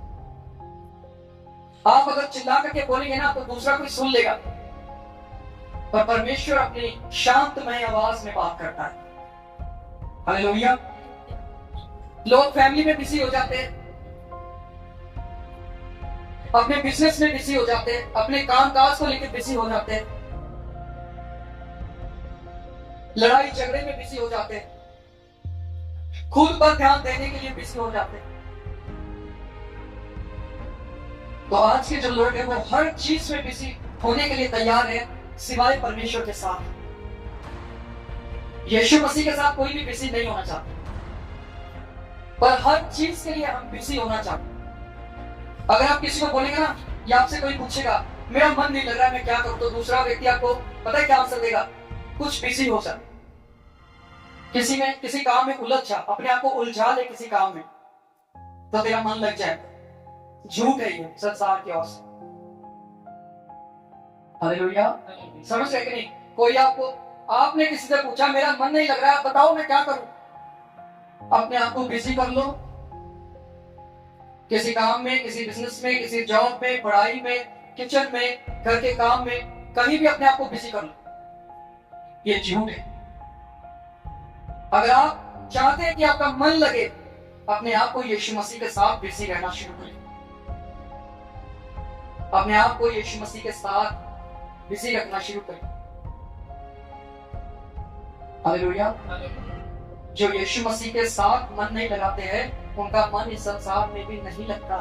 आप अगर चिल्ला करके बोलेंगे ना तो दूसरा कोई सुन लेगा, पर परमेश्वर अपनी शांतमय आवाज में बात करता है। हालेलुया। लोग फैमिली में बिजी हो जाते हैं, अपने बिजनेस में बिजी हो जाते हैं, अपने कामकाज को लेकर बिजी हो जाते हैं, लड़ाई झगड़े में बिजी हो जाते हैं, खुद पर ध्यान देने के लिए बिजी हो जाते हैं। तो आज के जो लोग हैं वो हर चीज में बिजी होने के लिए तैयार है, सिवाय परमेश्वर के साथ। यीशु मसीह के साथ कोई भी बिजी नहीं होना चाहता, पर हर चीज के लिए हम बिजी होना चाहते। अगर आप किसी को बोलेंगे ना, या आपसे कोई पूछेगा मेरा मन नहीं लग रहा है मैं क्या करूं, तो दूसरा व्यक्ति आपको पता है क्या आंसर देगा? कुछ बिजी हो जा, किसी काम में उलझ जा, अपने आप को उलझा ले किसी काम में, तो तेरा मन लग जाए। झूठ है ये संसार की ओर से। हालेलुया। समझ रहे कि नहीं? कोई आपने किसी से पूछा मेरा मन नहीं लग रहा है, बताओ मैं क्या करूं, अपने आप को बिजी कर लो किसी काम में, किसी बिजनेस में, किसी जॉब में, पढ़ाई में, किचन में, घर के काम में, कहीं भी अपने आप को बिजी कर लो। ये झूठ है। अगर आप चाहते हैं कि आपका मन लगे, अपने आप को यीशु मसीह के साथ बिजी रहना शुरू करें। अपने आप को यीशु मसीह के साथ बिजी रखना शुरू करें। हालेलुया। जो यीशु मसीह के साथ मन नहीं लगाते हैं, उनका मन इस संसार में भी नहीं लगता।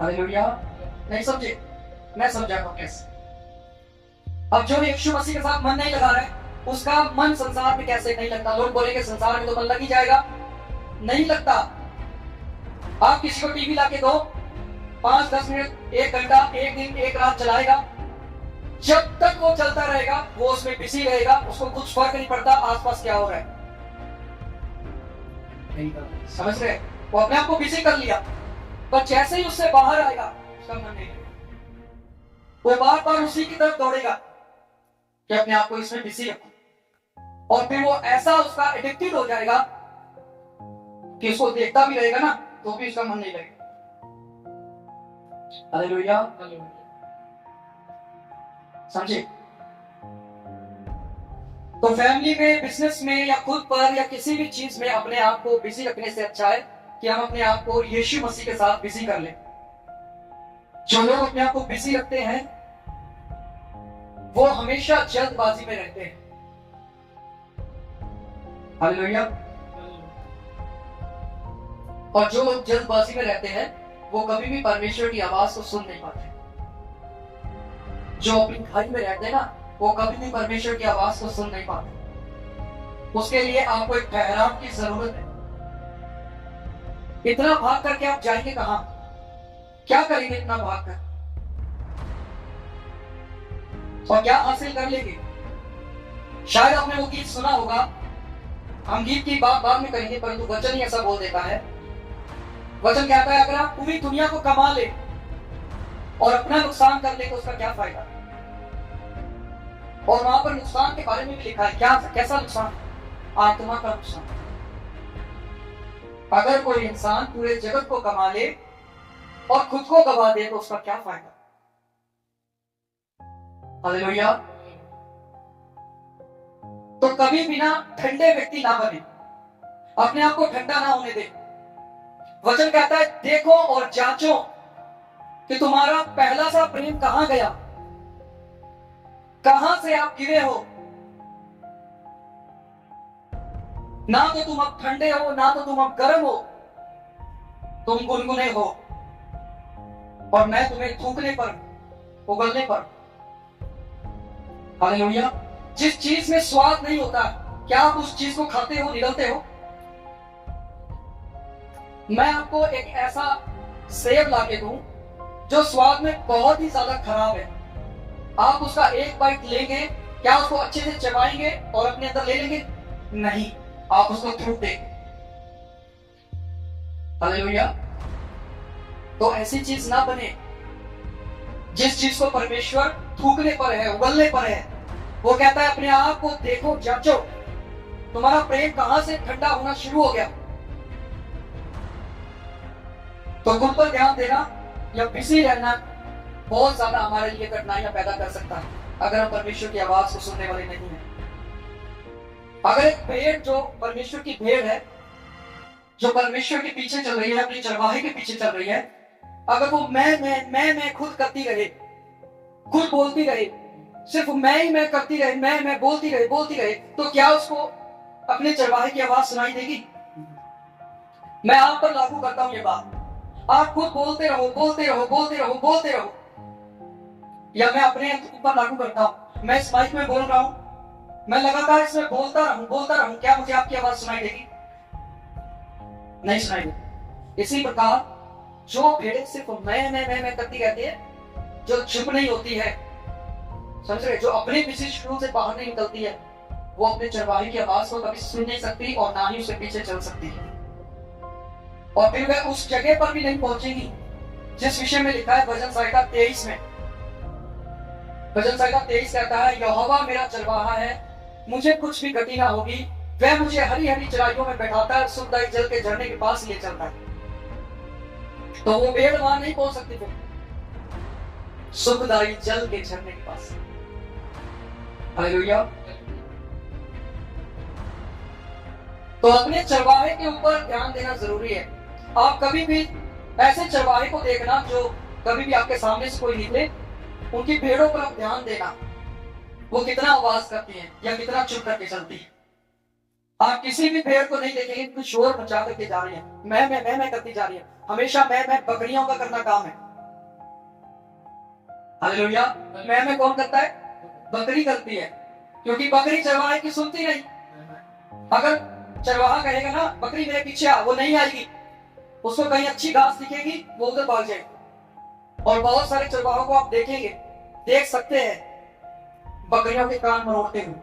हालेलुया। नहीं समझे? मैं समझाऊंगा कैसे। अब जो यीशु मसीह के साथ मन नहीं लगा रहा है, उसका मन संसार में कैसे नहीं लगता? लोग बोलेंगे संसार में तो मन लग ही जाएगा, नहीं लगता। आप किसी को टीवी लाके दो, 5-10 मिनट, 1 घंटा, 1 दिन, 1 रात चलाएगा, जब तक वो चलता रहेगा वो उसमें बिजी रहेगा, उसको कुछ फर्क नहीं पड़ता आसपास क्या हो रहा है। समझ रहे? वो अपने आप को बिजी कर लिया, पर जैसे ही उससे बाहर आएगा उसका मन नहीं लगेगा। वो बार बार उसी की तरफ दौड़ेगा कि अपने आप को इसमें बिजी रखो, और फिर वो ऐसा उसका एडिक्टेड हो जाएगा कि उसको देखता भी रहेगा ना तो भी उसका मन नहीं लगेगा। हालेलुया। समझे? तो फैमिली में, बिजनेस में, या खुद पर, या किसी भी चीज में अपने आप को बिजी रखने से अच्छा है कि हम अपने आप को यीशु मसीह के साथ बिजी कर लें। जो लोग अपने आप को बिजी रखते हैं वो हमेशा जल्दबाजी में रहते हैं। हालेलुया। और जो लोग जल्दबाजी में रहते हैं वो कभी भी परमेश्वर की आवाज को सुन नहीं पाते। जो अपनी घर में रहते हैं ना, वो कभी भी परमेश्वर की आवाज को सुन नहीं पाते। उसके लिए आपको एक ठहराव की जरूरत है। इतना भाग करके आप जाएंगे कहां? क्या करेंगे इतना भाग कर? और क्या हासिल कर लेंगे? शायद आपने वो गीत सुना होगा, हम गीत की बात बाद में करेंगे, परंतु वचन ही ऐसा बोल देता है। वचन कहता है अगर आप पूरी दुनिया को कमा ले और अपना नुकसान कर ले तो उसका क्या फायदा? और वहां पर नुकसान के बारे में भी लिखा है। क्या, कैसा नुकसान? आत्मा का नुकसान। अगर कोई इंसान पूरे जगत को कमा ले और खुद को गवा दे तो उसका क्या फायदा? हालेलुया। तो कभी बिना ठंडे व्यक्ति ना बने, अपने आप को ठंडा ना होने दे। वचन कहता है देखो और जांचो कि तुम्हारा पहला सा प्रेम कहां गया, कहां से आप गिरे हो। ना तो तुम अब ठंडे हो, ना तो तुम अब गर्म हो, तुम गुनगुने हो, और मैं तुम्हें थूकने पर, उगलने पर। हालेलुया। जिस चीज में स्वाद नहीं होता, क्या आप उस चीज को खाते हो, निगलते हो? मैं आपको एक ऐसा सेब ला के दूं जो स्वाद में बहुत ही ज्यादा खराब है, आप उसका एक बाइट लेंगे, क्या उसको अच्छे से चबाएंगे और अपने अंदर ले लेंगे? नहीं, आप उसको थूक देंगे। हालेलुया। तो ऐसी चीज ना बने। जिस चीज को परमेश्वर थूकने पर है, उगलने पर है, वो कहता है अपने आप को देखो, जांचो, तुम्हारा प्रेम कहां से ठंडा होना शुरू हो गया। तो खुद पर ध्यान देना या बिजी रहना बहुत ज्यादा हमारे लिए कठिनाइयां पैदा कर सकता है अगर हम परमेश्वर की आवाज को सुनने वाले नहीं है। अगर एक भेड़ जो परमेश्वर की भेड़ है, जो परमेश्वर के पीछे चल रही है, अपनी चरवाहे के पीछे चल रही है, अगर वो मैं खुद करती रहे, खुद बोलती रहे, सिर्फ मैं करती रहे, मैं बोलती रहे, तो क्या उसको अपने चरवाहे की आवाज सुनाई देगी? मैं आप पर लागू करता हूं ये बात। आप खुद बोलते रहो, या मैं अपने ऊपर लागू करता हूं, मैं इस माइक में बोल रहा हूं, मैं लगातार इसमें बोलता रहूं, क्या मुझे आपकी आवाज सुनाई देगी? नहीं सुनाई देगी। इसी प्रकार जो भेड़ें सिर्फ मैं करती रहती है, जो चुप नहीं होती है, समझ रहे, जो अपने किसी शुरू से बाहर नहीं निकलती है, वो अपने चरवाहे की आवाज को कभी सुन नहीं सकती और ना ही उसके पीछे चल सकती है। और फिर वह उस जगह पर भी नहीं पहुंचेगी जिस विषय में लिखा है भजन संहिता 23 में। भजन संहिता 23 कहता है, यहोवा मेरा चरवाहा है, मुझे कुछ भी गति ना होगी, वह मुझे हरी हरी चराइयों में बैठाता है, सुखदायी जल के झरने के पास ले चलता है। तो वो भेड़ वहां नहीं पहुंच सकती, फिर सुखदायी जल के झरने के पास। हालेलुया। तो अपने चरवाहे के ऊपर ध्यान देना जरूरी है। आप कभी भी ऐसे चरवाहे को देखना जो कभी भी आपके सामने से कोई निकले, उनकी भेड़ों पर आप ध्यान देना, वो कितना आवाज करती है या कितना चुप करके चलती है। आप किसी भी भेड़ को नहीं देखेंगे कुछ शोर मचा करके जा रही है, मैं करती जा रही है, हमेशा मैं बकरियों का करना काम है। हालेलुया। मैं कौन करता है? बकरी करती है, क्योंकि बकरी चरवाहे की सुनती नहीं। अगर चरवाहा कहेगा ना बकरी मेरे पीछे आ, वो नहीं आएगी, उसको कहीं अच्छी घास दिखेगी, वो उधर भाग जाएगी। और बहुत सारे चरवाहों को आप देखेंगे, देख सकते हैं बकरियों के कान मरोड़ते हुए,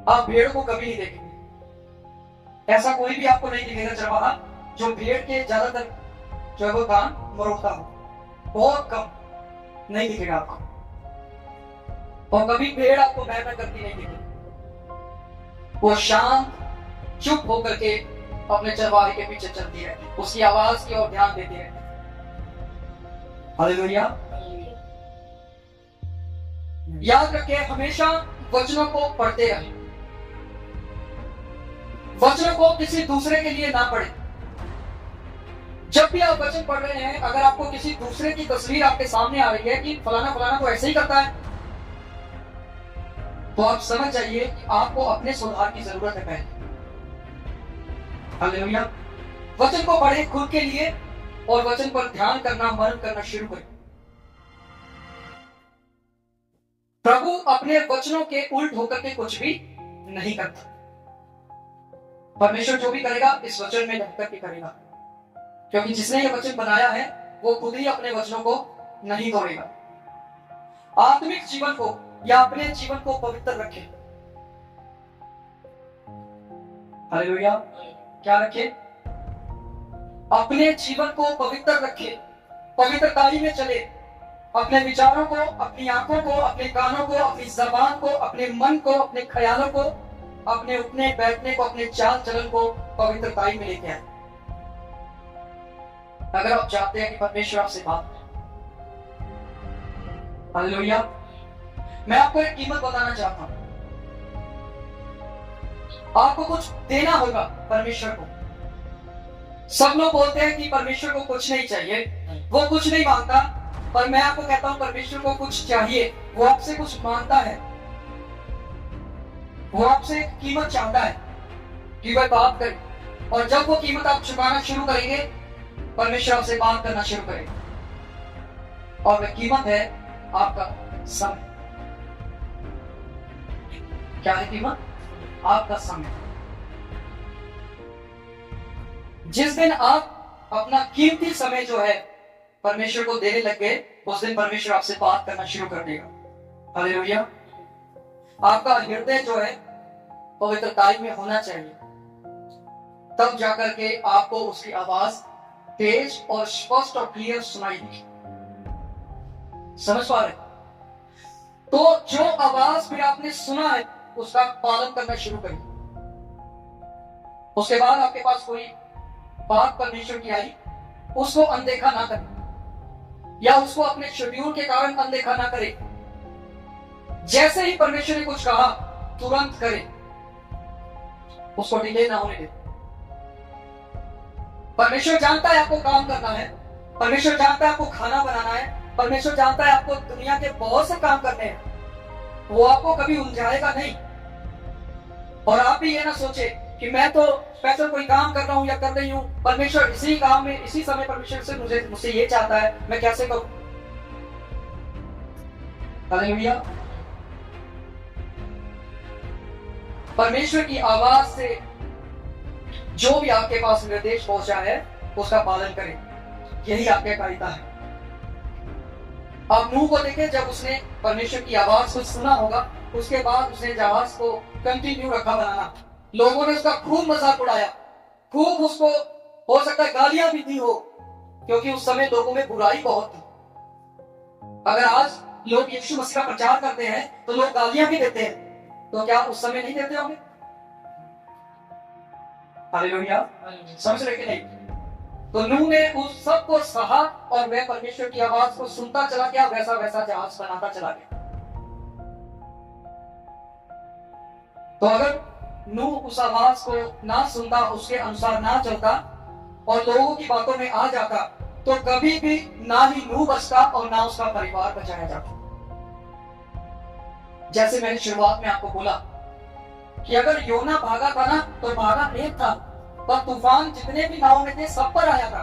आप भेड़ को कभी नहीं देखेंगे। ऐसा कोई भी आपको नहीं दिखेगा चरवाहा जो भेड़ के ज्यादातर जो है वो कान मरोड़ता हो, बहुत कम नहीं दिखेगा आपको। और कभी भेड़ आपको मैं करती नहीं दिखेगी, वो शांत चुप होकर के अपने चरवाहे के पीछे चलती है, उसकी आवाज की ओर ध्यान देती है। हालेलुया। याद रखें, हमेशा वचनों को पढ़ते रहें, वचनों को किसी दूसरे के लिए ना पढ़े। जब भी आप वचन पढ़ रहे हैं, अगर आपको किसी दूसरे की तस्वीर आपके सामने आ रही है कि फलाना फलाना तो ऐसे ही करता है, तो आप समझ जाइए कि आपको अपने सुधार की जरूरत है पहले। हालेलुया। वचन को पढ़े खुद के लिए और वचन पर ध्यान करना, मनन करना शुरू करें। प्रभु अपने वचनों के उल्ट होकर के कुछ भी नहीं करता। परमेश्वर जो भी करेगा इस वचन में ढक करके करेगा, क्योंकि जिसने ये वचन बनाया है वो खुद ही अपने वचनों को नहीं तोड़ेगा। आत्मिक जीवन को या अपने जीवन को पवित्र रखें। हालेलुया। क्या रखें? अपने जीवन को पवित्र रखें, पवित्रताई में चले। अपने विचारों को, अपनी आंखों को, अपने कानों को, अपनी जबान को, अपने मन को, अपने ख्यालों को, अपने उठने बैठने को, अपने चाल चलन को पवित्रताई में लेके आए। अगर आप चाहते हैं कि परमेश्वर आपसे बात करे। हालेलुया। मैं आपको एक कीमत बताना चाहता हूं। आपको कुछ देना होगा परमेश्वर को। सब लोग बोलते हैं कि परमेश्वर को कुछ नहीं चाहिए, वो कुछ नहीं मांगता, पर मैं आपको कहता हूं परमेश्वर को कुछ चाहिए। वो आपसे कुछ मांगता है, वो आपसे एक कीमत चाहता है कि वह बात करे। और जब वो कीमत आप चुकाना शुरू करेंगे, परमेश्वर आपसे बात करना शुरू करेगा। और वह कीमत है आपका समय। क्या है कीमत? आपका समय। जिस दिन आप अपना कीमती समय जो है परमेश्वर को देने लग गए, उस दिन परमेश्वर आपसे बात करना शुरू कर देगा। हालेलुया। आपका हृदय जो है पवित्रताई में होना चाहिए, तब जाकर के आपको उसकी आवाज तेज और स्पष्ट और क्लियर सुनाई देगी। समझ पा रहे? तो जो आवाज भी आपने सुना है उसका पालन करना शुरू करिए। उसके बाद आपके पास कोई बात परमेश्वर की आई, उसको अनदेखा ना करें या उसको अपने शेड्यूल के कारण अनदेखा ना करें। जैसे ही परमेश्वर ने कुछ कहा तुरंत करें, उसको डिले ना होने दें। परमेश्वर जानता है आपको काम करना है, परमेश्वर जानता है आपको खाना बनाना है, परमेश्वर जानता है आपको दुनिया के बहुत से काम करने हैं, वो आपको कभी उलझाएगा नहीं। और आप भी ये ना सोचे कि मैं तो स्पेशल कोई काम कर रहा हूं या कर रही हूं, परमेश्वर इसी काम में इसी समय परमेश्वर से मुझसे ये चाहता है, मैं कैसे करूं। हालेलुया। परमेश्वर की आवाज से जो भी आपके पास निर्देश पहुंचा है उसका पालन करें, यही आपकी कायदा है। आप नूह को देखें, जब उसने परमेश्वर की आवाज को सुना होगा, उसके बाद उसने जहाज को कंटिन्यू रखा बनाना। लोगों ने उसका खूब मजाक उड़ाया, खूब उसको हो सकता है गालियां भी दी हो, क्योंकि उस समय लोगों में बुराई बहुत थी। अगर आज लोग यीशु मसीह का प्रचार करते हैं तो लोग गालियां भी देते हैं, तो क्या उस समय नहीं देते होंगे? हालेलुया। समझ रहे कि नहीं? तो नूह ने उस सब को सहा और वह परमेश्वर की आवाज को सुनता चला गया, वैसा वैसा जहाज बनाता चला गया। तो अगर नूह उस आवाज को ना सुनता, उसके अनुसार ना चलता और लोगों की बातों में आ जाता, तो कभी भी ना ही नूह बचता और ना उसका परिवार बचाया जाता। जैसे मैंने शुरुआत में आपको बोला कि अगर योना भागा था ना, तो भागा एक था, पर तूफान जितने भी नाव में थे सब पर आया था।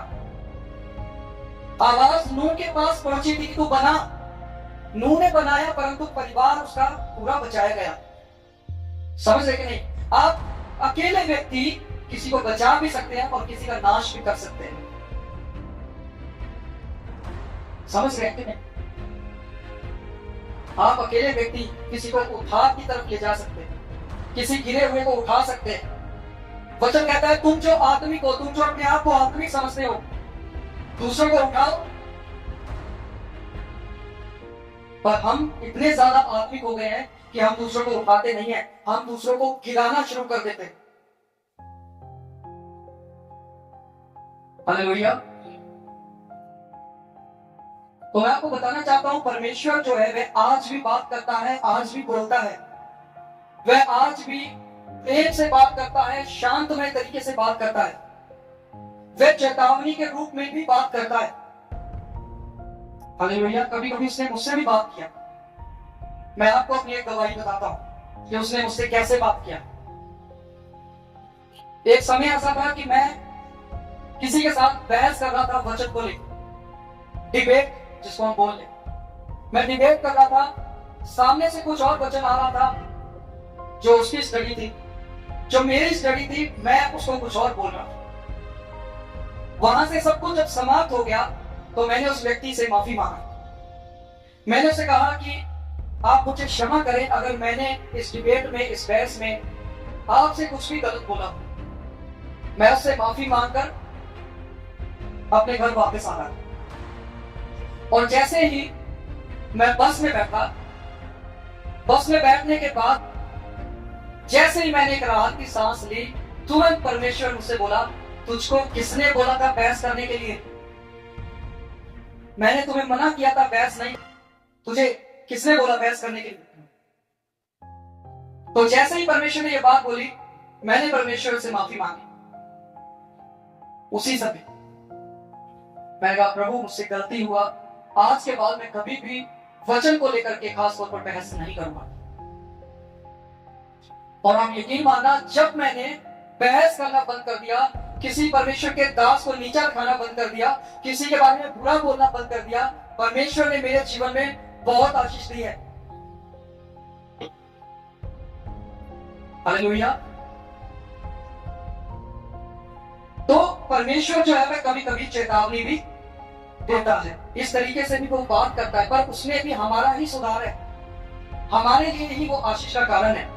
आवाज नूह के पास पहुंची थी कि तू बना। नूह ने बनाया, परंतु परिवार उसका पूरा बचाया गया। समझ रहे कि नहीं? आप अकेले व्यक्ति किसी को बचा भी सकते हैं और किसी का नाश भी कर सकते हैं। समझ रहे कि नहीं? आप अकेले व्यक्ति किसी को उद्धार की तरफ ले जा सकते हैं, किसी गिरे हुए को उठा सकते हैं। वचन कहता है तुम जो आत्मिक हो, तुम जो अपने आप को आत्मिक समझते हो, दूसरों को उठाओ। पर हम इतने ज्यादा आत्मिक हो गए हैं कि हम दूसरों को उठाते नहीं है, हम दूसरों को गिराना शुरू कर देते हैं। हालेलुया। तो मैं आपको बताना चाहता हूं, परमेश्वर जो है वह आज भी बात करता है, आज भी बोलता है। वह आज भी प्रेम से बात करता है, शांतमय तरीके से बात करता है। वह चेतावनी के रूप में भी बात करता है। हालेलुया। कभी कभी उसने मुझसे भी बात किया। मैं आपको अपनी एक गवाही बताता हूं कि उसने मुझसे कैसे बात किया। एक समय ऐसा था कि मैं किसी के साथ बहस कर रहा था वचन को लेकर, डिबेट जिसको हम बोल रहे। मैं डिबेट कर रहा था, सामने से कुछ और वचन आ रहा था जो उसकी स्टडी थी, जो मेरी स्टडी थी, मैं उसको कुछ और बोल रहा था। वहां से सब कुछ जब समाप्त हो गया तो मैंने उस व्यक्ति से माफी मांगा। मैंने उसे कहा कि आप मुझे क्षमा करें अगर मैंने इस डिबेट में, इस बहस में आपसे कुछ भी गलत बोला। मैं उससे माफी मांगकर अपने घर वापस आ रहा। और जैसे ही मैं बस में बैठा, बस में बैठने के बाद जैसे ही मैंने एक राहत की सांस ली, तुरंत परमेश्वर मुझसे बोला, तुझको किसने बोला था बहस करने के लिए? मैंने तुम्हें मना किया था बहस नहीं, तुझे किसने बोला बहस करने के लिए? तो जैसे ही परमेश्वर ने यह बात बोली, मैंने परमेश्वर से माफी मांगी। उसी समय मैंने कहा, प्रभु मुझसे गलती हुआ, आज के बाद मैं कभी भी वचन को लेकर के खास तौर पर बहस नहीं करूंगा। और आप यकीन मानना, जब मैंने बहस करना बंद कर दिया, किसी परमेश्वर के दास को नीचा दिखाना बंद कर दिया, किसी के बारे में बुरा बोलना बंद कर दिया, परमेश्वर ने मेरे जीवन में बहुत आशीष दी है। हालेलुया। तो परमेश्वर जो है वह कभी कभी चेतावनी भी देता है, इस तरीके से भी वो बात करता है, पर उसमें भी हमारा ही सुधार है, हमारे लिए ही वो आशीष का कारण है,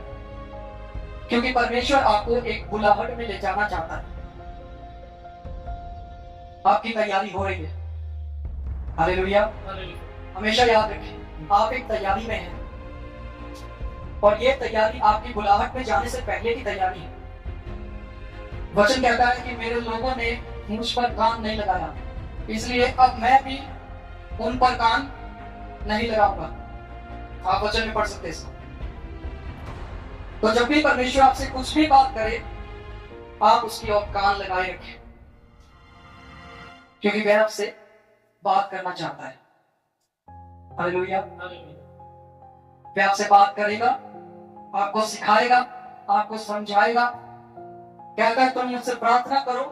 क्योंकि परमेश्वर आपको एक बुलाहट में ले जाना चाहता है। आपकी तैयारी हो रही है। हालेलुया। हमेशा याद रखें, आप एक तैयारी में हैं, और ये तैयारी आपकी बुलाहट में जाने से पहले की तैयारी है। वचन कहता है कि मेरे लोगों ने मुझ पर कान नहीं लगाया, इसलिए अब मैं भी उन पर कान नहीं लगाऊंगा। आप वचन में पढ़ सकते हैं। तो जब भी परमेश्वर आपसे कुछ भी बात करे, आप उसकी ओर कान लगाए रखें, क्योंकि वह आपसे बात करना चाहता है। हालेलुया। वह आपसे बात करेगा, आपको सिखाएगा, आपको समझाएगा। कहता है तुम मुझसे प्रार्थना करो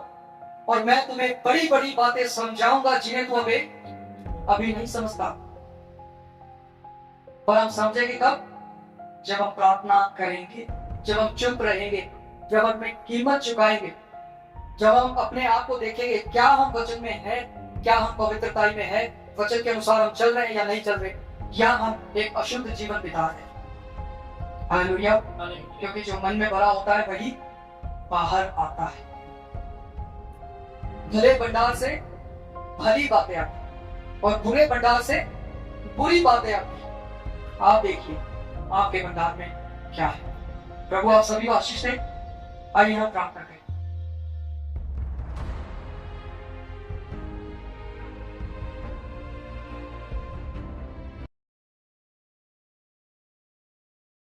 और मैं तुम्हें बड़ी बड़ी बातें समझाऊंगा जिन्हें तुम अभी नहीं समझता। पर हम समझेंगे कब? जब हम प्रार्थना करेंगे, जब हम चुप रहेंगे, जब हम कीमत चुकाएंगे, जब हम अपने आप को देखेंगे क्या हम वचन में है, क्या हम पवित्रताई में है, वचन के अनुसार हम चल रहे हैं या नहीं चल रहे, या हम एक अशुद्ध जीवन बिता रहे हैं। हालेलुया। क्योंकि जो मन में भरा होता है वही बाहर आता है। भले भंडार से भली बातें आती और बुरे भंडार से बुरी बातें आती। आप देखिए आपके भंडार में क्या है। प्रभु आप सभी को आशीष दे। आइए हम प्रार्थना करें।